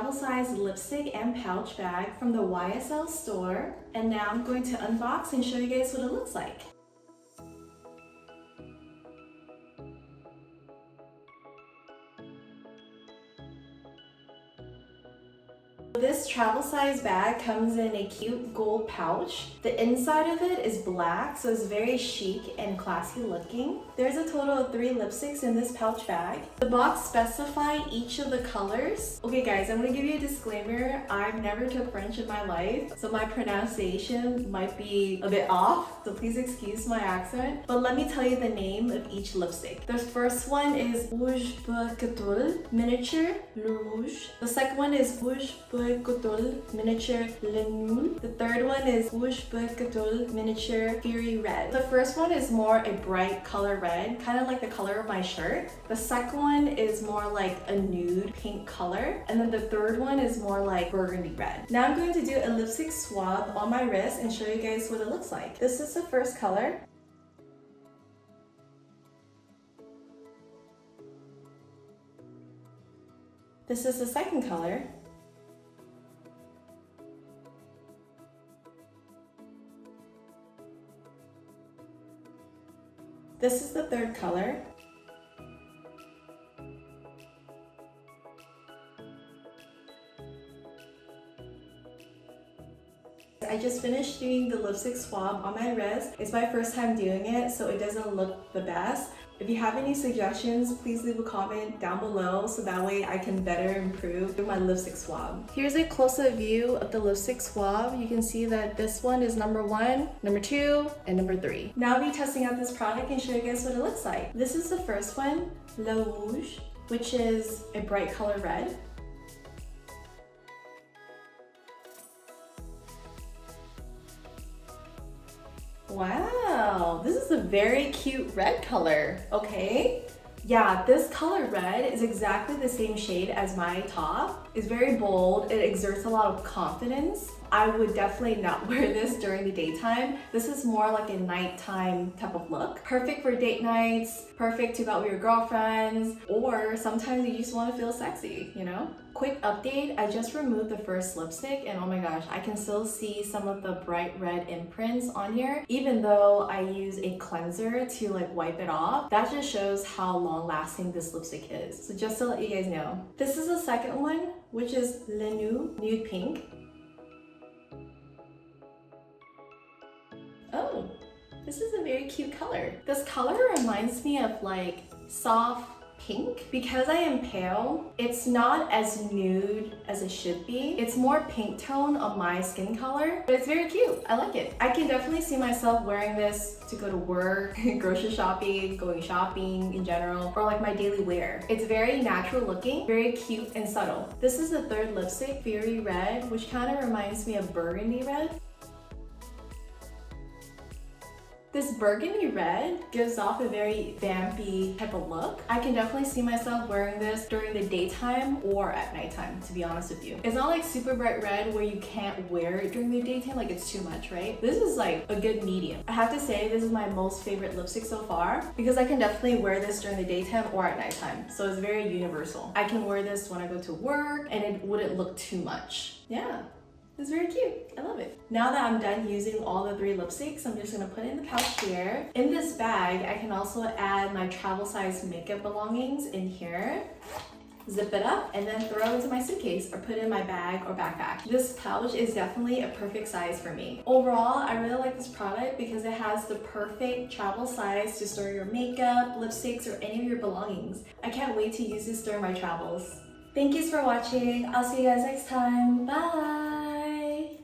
travel size lipstick and pouch bag from the YSL store. And now I'm going to unbox and show you guys what it looks like. This travel size bag comes in a cute gold pouch. The inside of it is black, so it's very chic and classy looking. There's a total of 3 lipsticks in this pouch bag. The box specifies each of the colors. Okay guys, I'm gonna give you a disclaimer. I've never took French in my life, so my pronunciation might be a bit off, so please excuse my accent. But let me tell you the name of each lipstick. The first one is Rouge Pur Couture Miniature Le Rouge. The second one is Rouge Pur Couture Miniature Le Nude. The third one is Rouge Pur Couture Miniature Fury Red. The first one is more a bright color red, kind of like the color of my shirt. The second one is more like a nude pink color. And then the third one is more like burgundy red. Now I'm going to do a lipstick swab on my wrist and show you guys what it looks like. This is the first color. This is the second color. This is the third color. I just finished doing the lipstick swab on my wrist. It's my first time doing it, so it doesn't look the best. If you have any suggestions, please leave a comment down below so that way I can better improve my lipstick swab. Here's a close-up view of the lipstick swab. You can see that this one is number 1, number 2, and number 3. Now I'll be testing out this product and show you guys what it looks like. This is the first one, Le Rouge, which is a bright color red. Wow, this is a very cute red color, okay? Yeah, this color red is exactly the same shade as my top. It's very bold, it exerts a lot of confidence. I would definitely not wear this during the daytime. This is more like a nighttime type of look. Perfect for date nights, perfect to go out with your girlfriends, or sometimes you just want to feel sexy, you know? Quick update, I just removed the first lipstick and oh my gosh, I can still see some of the bright red imprints on here, even though I use a cleanser to like wipe it off. That just shows how long lasting this lipstick is. So just to let you guys know. This is the second one, which is Le Nuit Pink. Oh, this is a very cute color. This color reminds me of like soft pink. Because I am pale, it's not as nude as it should be. It's more pink tone on my skin color, but it's very cute. I like it. I can definitely see myself wearing this to go to work, grocery shopping, going shopping in general, or like my daily wear. It's very natural looking, very cute and subtle. This is the third lipstick, Fury Red, which kind of reminds me of burgundy red. This burgundy red gives off a very vampy type of look. I can definitely see myself wearing this during the daytime or at nighttime, to be honest with you. It's not like super bright red where you can't wear it during the daytime, like it's too much, right? This is like a good medium. I have to say this is my most favorite lipstick so far because I can definitely wear this during the daytime or at nighttime. So it's very universal. I can wear this when I go to work and it wouldn't look too much. Yeah. It's very cute. I love it. Now that I'm done using all the 3 lipsticks, I'm just gonna put it in the pouch here. In this bag, I can also add my travel size makeup belongings in here. Zip it up and then throw it into my suitcase or put it in my bag or backpack. This pouch is definitely a perfect size for me. Overall, I really like this product because it has the perfect travel size to store your makeup, lipsticks, or any of your belongings. I can't wait to use this during my travels. Thank you for watching. I'll see you guys next time. Bye!